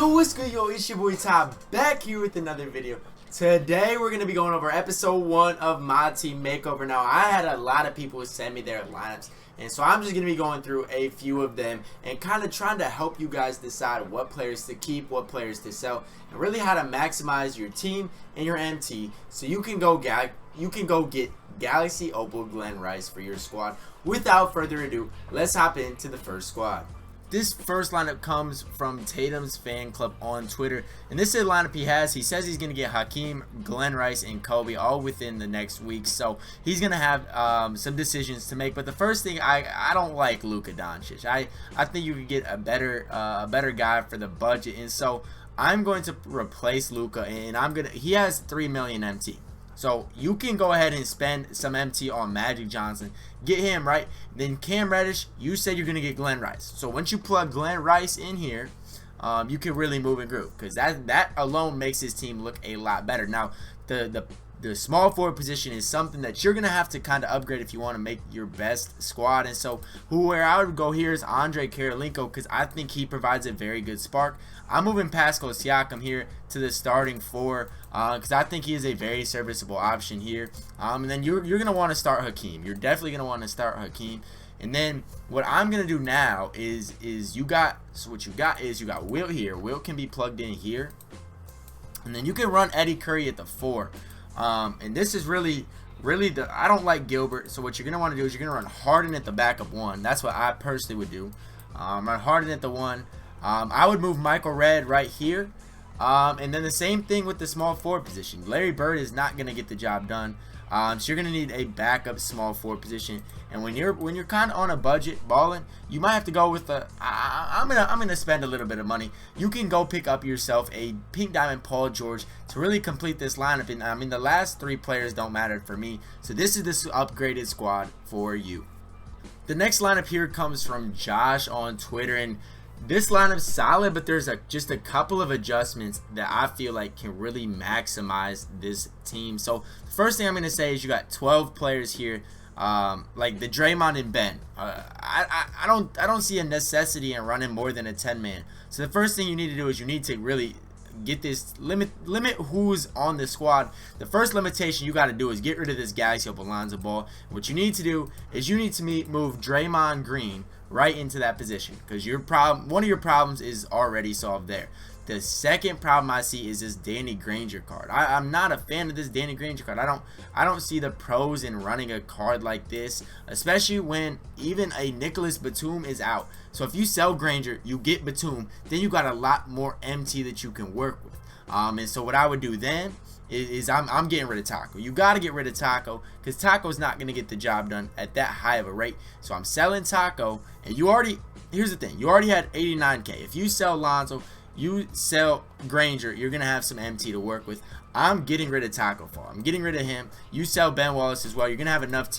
Yo, what's good, yo? It's your boy Ty, back here with another video. Today we're going to be going over episode 1 of Myteam Makeover. Now, I had a lot of people send me their lineups, and so I'm just going to be going through a few of them and kind of trying to help you guys decide what players to keep, what players to sell, and really how to maximize your team and your MT so you can go get Galaxy Opal Glen Rice for your squad. Without further ado, let's hop into the first squad. This first lineup comes from Tatum's fan club on Twitter, and this is the lineup he has. He says he's going to get Hakeem, Glen Rice, and Kobe all within the next week, so he's going to have some decisions to make. But the first thing, I don't like Luka Doncic. I think you could get a better guy for the budget, and so I'm going to replace Luka, and he has 3 million MT. So you can go ahead and spend some MT on Magic Johnson. Get him, right? Then Cam Reddish, you said you're going to get Glen Rice. So once you plug Glen Rice in here, you can really move and groove. Because that alone makes his team look a lot better. Now, the small forward position is something that you're going to have to kind of upgrade if you want to make your best squad. And so where I would go here is Andre Karolinko, because I think he provides a very good spark. I'm moving Pascal Siakam here to the starting 4 because I think he is a very serviceable option here. And then you're going to want to start Hakeem. You're definitely going to want to start Hakeem. And then what I'm going to do now is you got Wilt here. Wilt can be plugged in here. And then you can run Eddie Curry at the 4. And this is really I don't like Gilbert, so what you're going to want to do is you're going to run Harden at the backup 1. That's what I personally would do. Run Harden at the 1. I would move Michael Redd right here. And then the same thing with the small forward position. Larry Bird is not going to get the job done. So you're going to need a backup small forward position. And when you're kind of on a budget balling, you might have to go with I'm gonna spend a little bit of money. You can go pick up yourself a Pink Diamond Paul George to really complete this lineup. And I mean, the last 3 players don't matter for me. So this is this upgraded squad for you. The next lineup here comes from Josh on Twitter, and this lineup's solid, but there's just a couple of adjustments that I feel like can really maximize this team. So the first thing I'm going to say is you got 12 players here, like the Draymond and Ben. I don't see a necessity in running more than a 10-man. So the first thing you need to do is you need to really get this limit who's on the squad. The first limitation you got to do is get rid of this Galaxy Opal Lonzo Ball. What you need to do is you need to move Draymond Green right into that position, because one of your problems is already solved there. The second problem I see is this Danny Granger card. I'm not a fan of this Danny Granger card. I don't see the pros in running a card like this, especially when even a Nicholas Batum is out. So if you sell Granger, you get Batum, then you got a lot more MT that you can work with. And so what I would do then is I'm getting rid of Taco. You got to get rid of Taco, because Taco's not going to get the job done at that high of a rate. So I'm selling Taco, and here's the thing, you already had 89K. If you sell Lonzo, you sell Granger, you're going to have some MT to work with. I'm getting rid of Taco Fall. I'm getting rid of him. You sell Ben Wallace as well. You're going to have enough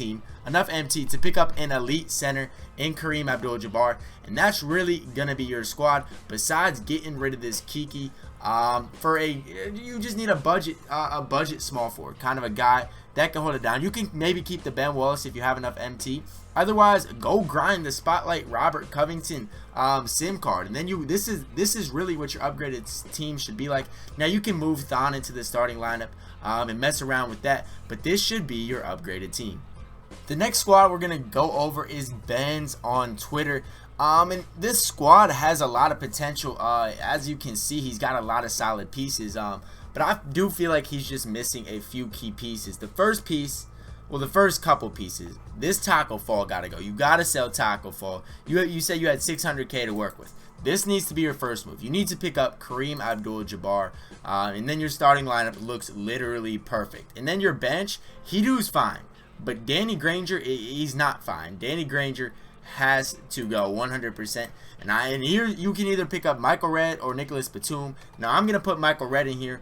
MT to pick up an elite center in Kareem Abdul-Jabbar, and that's really going to be your squad. Besides getting rid of this Kiki, you just need a budget small forward, kind of a guy that can hold it down. You can maybe keep the Ben Wallace if you have enough MT. Otherwise, go grind the Spotlight Robert Covington sim card, and then this is really what your upgraded team should be like. Now you can move Thon into the starting lineup and mess around with that, but this should be your upgraded team. The next squad we're gonna go over is Ben's on Twitter. And this squad has a lot of potential. As you can see, he's got a lot of solid pieces. But I do feel like he's just missing a few key pieces. The first piece, well, the first couple pieces, this Taco Fall gotta go. You gotta sell Taco Fall. You said you had 600K to work with. This needs to be your first move. You need to pick up Kareem Abdul-Jabbar, and then your starting lineup looks literally perfect. And then your bench, Hidu's fine, but Danny Granger, he's not fine. Danny Granger has to go 100%. And here you can either pick up Michael Redd or Nicholas Batum. Now I'm gonna put Michael Redd in here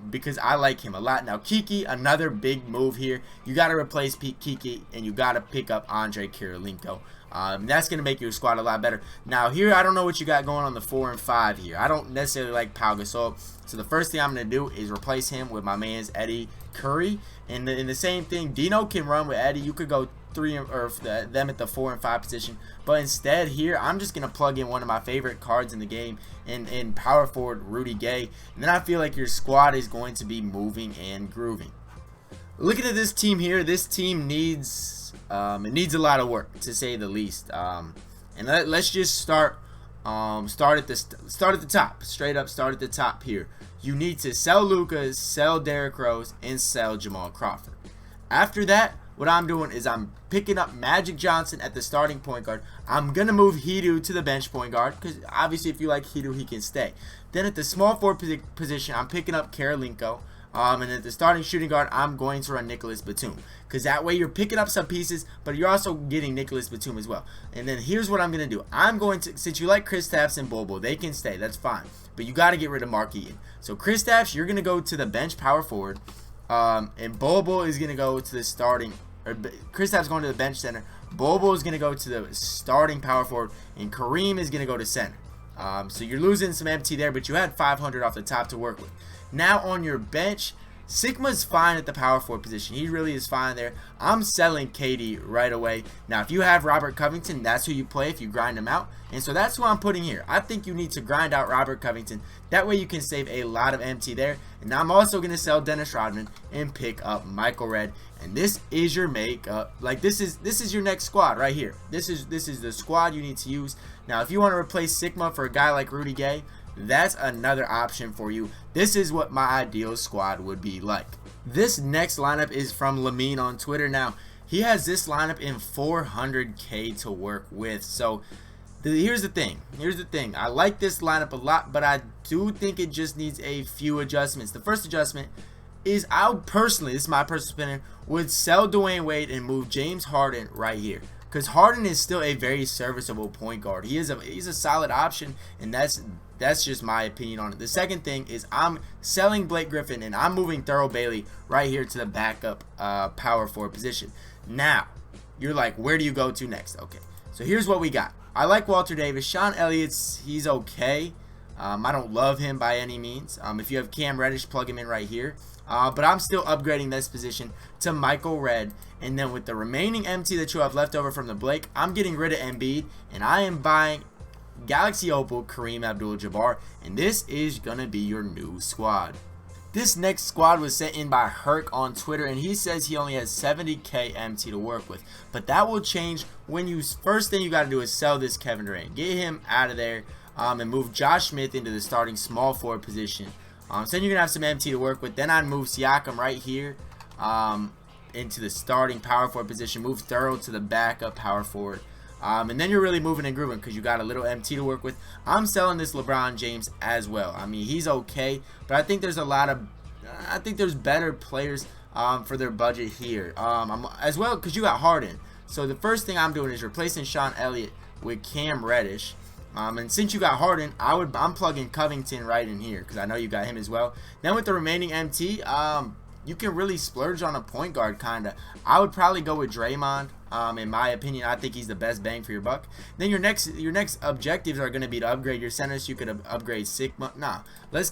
because I like him a lot. Now Kiki, another big move here. You got to replace Kiki, and you got to pick up Andre Karolinko. That's going to make your squad a lot better. Now here, I don't know what you got going on the 4 and 5 here. I don't necessarily like Pau Gasol. So the first thing I'm going to do is replace him with my man's Eddie Curry. And the same thing, Dino can run with Eddie. You could go them at the 4 and 5 position. But instead here, I'm just gonna plug in one of my favorite cards in the game in power forward Rudy Gay, and then I feel like your squad is going to be moving and grooving. Looking at this team here, this team needs a lot of work, to say the least. And let's just start at the top, straight up. Start at the top here. You need to sell Luka, sell Derrick Rose, and sell Jamal Crawford. After that, what I'm doing is I'm picking up Magic Johnson at the starting point guard. I'm gonna move Hedo to the bench point guard, because obviously if you like Hedo, he can stay. Then at the small forward position, I'm picking up Karolinko. And at the starting shooting guard, I'm going to run Nicholas Batum, because that way you're picking up some pieces, but you're also getting Nicholas Batum as well. And then here's what I'm going to do. I'm going to, since you like Kristaps and Bobo, they can stay. That's fine. But you got to get rid of Mark Eaton. So Kristaps, you're going to go to the bench power forward, and Bobo is going to go to the starting. Or Kristaps going to the bench center. Bobo is going to go to the starting power forward, and Kareem is going to go to center. So you're losing some empty there, but you had 500 off the top to work with. Now on your bench, Sigma's fine at the power forward position. He really is fine there. I'm selling KD right away. Now, if you have Robert Covington, that's who you play if you grind him out. And so that's who I'm putting here. I think you need to grind out Robert Covington. That way you can save a lot of MT there. And I'm also going to sell Dennis Rodman and pick up Michael Redd. And this is your makeup. Like this is your next squad right here. This is the squad you need to use. Now, if you want to replace Sigma for a guy like Rudy Gay, that's another option for you. This is what my ideal squad would be like. This next lineup is from Lamine on Twitter. Now, he has this lineup in 400K to work with. So, here's the thing. I like this lineup a lot, but I do think it just needs a few adjustments. The first adjustment is I personally, this is my personal opinion, would sell Dwayne Wade and move James Harden right here. Because Harden is still a very serviceable point guard. He's a solid option, and that's just my opinion on it. The second thing is I'm selling Blake Griffin and I'm moving Thurl Bailey right here to the backup power forward position. Now, you're like, where do you go to next? Okay, so here's what we got. I like Walter Davis. Sean Elliott's, he's okay. I don't love him by any means. If you have Cam Reddish, plug him in right here. But I'm still upgrading this position to Michael Redd. And then with the remaining MT that you have left over from the Blake, I'm getting rid of Embiid. And I am buying Galaxy Opal Kareem Abdul-Jabbar. And this is going to be your new squad. This next squad was sent in by Herc on Twitter. And he says he only has 70K MT to work with. But that will change when you, first thing you got to do is sell this Kevin Durant. Get him out of there. And move Josh Smith into the starting small forward position. So then you're going to have some MT to work with. Then I'd move Siakam right here into the starting power forward position. Move Thurl to the backup power forward. And then you're really moving and grooving because you got a little MT to work with. I'm selling this LeBron James as well. I mean, he's okay. But I think there's a lot of... I think there's better players for their budget here. As well because you got Harden. So the first thing I'm doing is replacing Sean Elliott with Cam Reddish. And since you got Harden, I'm plugging Covington right in here because I know you got him as well. Then with the remaining MT, you can really splurge on a point guard kinda. I would probably go with Draymond. In my opinion, I think he's the best bang for your buck. Then your next objectives are going to be to upgrade your centers. You could upgrade Sigma. Nah, let's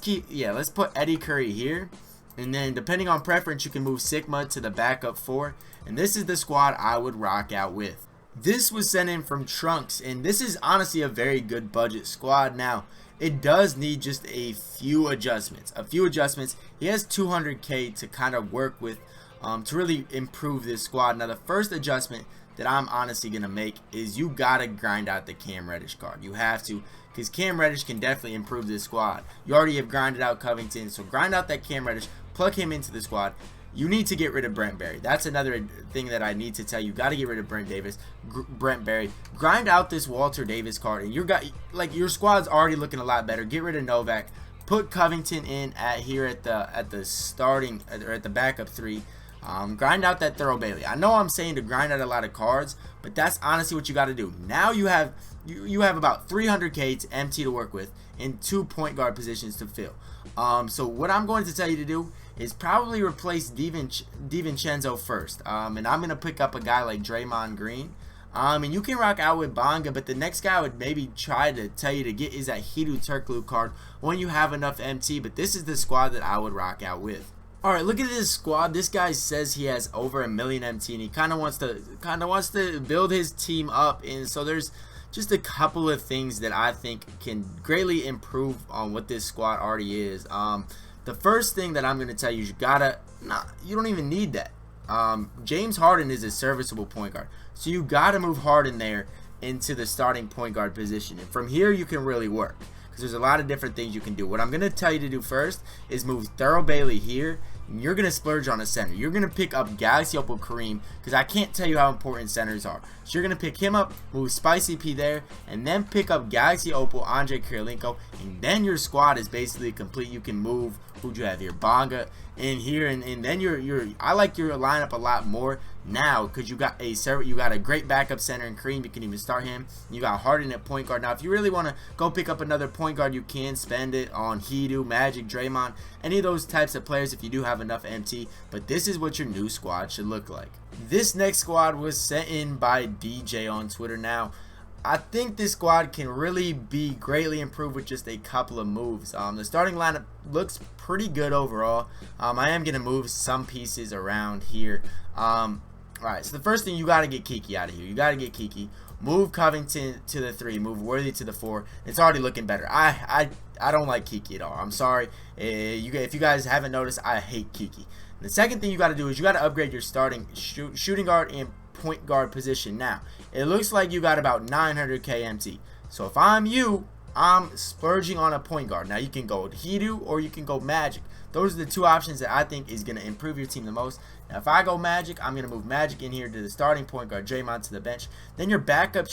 put Eddie Curry here. And then depending on preference, you can move Sigma to the backup 4. And this is the squad I would rock out with. This was sent in from Trunks, and this is honestly a very good budget squad. Now, it does need just a few adjustments. He has 200K to kind of work with to really improve this squad. Now, the first adjustment that I'm honestly going to make is you got to grind out the Cam Reddish card. You have to, because Cam Reddish can definitely improve this squad. You already have grinded out Covington, so grind out that Cam Reddish, plug him into the squad. You need to get rid of Brent Berry. That's another thing that I need to tell you. Got to get rid of Brent Berry. Grind out this Walter Davis card, and your squad's already looking a lot better. Get rid of Novak. Put Covington in here at the starting or at the backup 3. Grind out that Thurl Bailey. I know I'm saying to grind out a lot of cards, but that's honestly what you got to do. Now you have about 300K to MT to work with and 2 point guard positions to fill. So what I'm going to tell you to do is probably replace DiVincenzo first. And I'm going to pick up a guy like Draymond Green. And you can rock out with Bonga, but the next guy I would maybe try to tell you to get is that Hedo Turkoglu card when you have enough MT. But this is the squad that I would rock out with. Alright, look at this squad. This guy says he has over 1 million MT, and he kind of wants to build his team up. And so there's just a couple of things that I think can greatly improve on what this squad already is. The first thing that I'm going to tell you is you don't even need that. James Harden is a serviceable point guard, so you got to move Harden there into the starting point guard position, and from here you can really work, because there's a lot of different things you can do. What I'm going to tell you to do first is move Thurl Bailey here, and you're going to splurge on a center. You're going to pick up Galaxy Opal Kareem, because I can't tell you how important centers are. So you're going to pick him up, move Spicy P there, and then pick up Galaxy Opal, Andre Kirilenko, and then your squad is basically complete. You can move, who'd you have here, Bonga in here, and then I like your lineup a lot more now, because you got a great backup center in Kareem. You can even start him. You got Harden at point guard. Now if you really want to go pick up another point guard, you can spend it on Hedo, Magic, Draymond, any of those types of players if you do have enough MT, but this is what your new squad should look like. This next squad was sent in by DJ on Twitter. Now I think this squad can really be greatly improved with just a couple of moves. The starting lineup looks pretty good overall. I am going to move some pieces around here. Alright, so the first thing, you got to get Kiki out of here. You got to get Kiki. Move Covington to the 3. Move Worthy to the 4. It's already looking better. I don't like Kiki at all. I'm sorry. If you guys haven't noticed, I hate Kiki. The second thing you got to do is you got to upgrade your starting shooting guard and point guard position. Now, it looks like you got about 900k MT. So if I'm you, I'm splurging on a point guard. Now you can go Hedo or you can go Magic. Those are the two options that I think is going to improve your team the most. Now if I go Magic, I'm going to move Magic in here to the starting point guard, Draymond to the bench. Then your backup,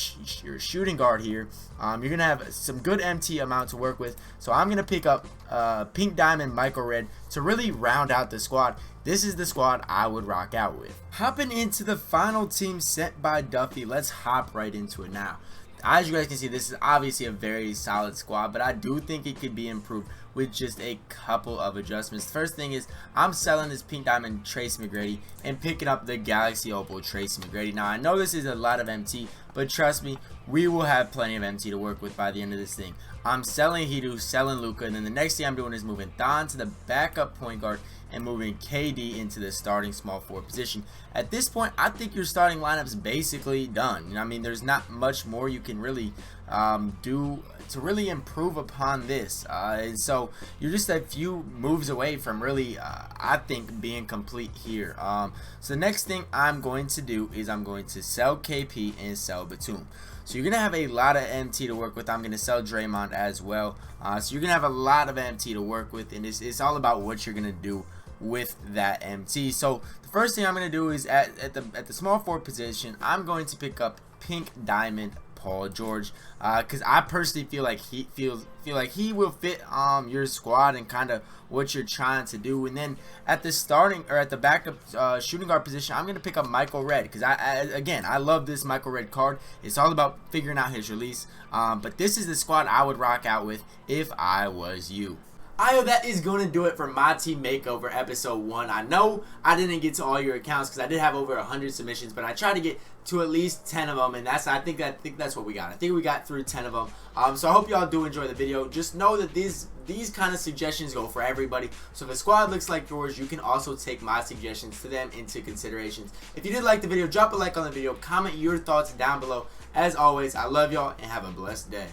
your shooting guard here, you're going to have some good MT amount to work with. So I'm going to pick up Pink Diamond, Michael Red to really round out the squad. This is the squad I would rock out with. Hopping into the final team sent by Duffy, let's hop right into it now. As you guys can see, this is obviously a very solid squad, but I do think it could be improved with just a couple of adjustments. The first thing is I'm selling this Pink Diamond Tracy McGrady and picking up the Galaxy Opal Tracy McGrady. Now I know this is a lot of MT, but trust me, we will have plenty of MT to work with by the end of this thing. I'm selling Hedo, selling Luka, and then the next thing I'm doing is moving Thon to the backup point guard and moving KD into the starting small forward position. At this point, I think your starting lineup's basically done. I mean, there's not much more you can really do to really improve upon this. And so you're just a few moves away from really, I think, being complete here. So the next thing I'm going to do is I'm going to sell KP and sell Batum. So you're going to have a lot of MT to work with. I'm going to sell Draymond as well. So you're going to have a lot of MT to work with, and it's all about what you're going to do with that MT. So the first thing I'm going to do is at the small forward position, I'm going to pick up Pink Diamond Paul George, because I personally feel like he will fit your squad and kind of what you're trying to do. And then at the starting or at the backup shooting guard position, I'm gonna pick up Michael Red, because I love this Michael Red card. It's all about figuring out his release. But this is the squad I would rock out with if I was you. That is going to do it for my team makeover episode 1. I know I didn't get to all your accounts because I did have over 100 submissions, but I tried to get to at least 10 of them, and I think that's what we got. I think we got through 10 of them. So I hope y'all do enjoy the video. Just know that these kind of suggestions go for everybody. So if a squad looks like yours, you can also take my suggestions to them into considerations. If you did like the video, drop a like on the video, comment your thoughts down below. As always, I love y'all and have a blessed day.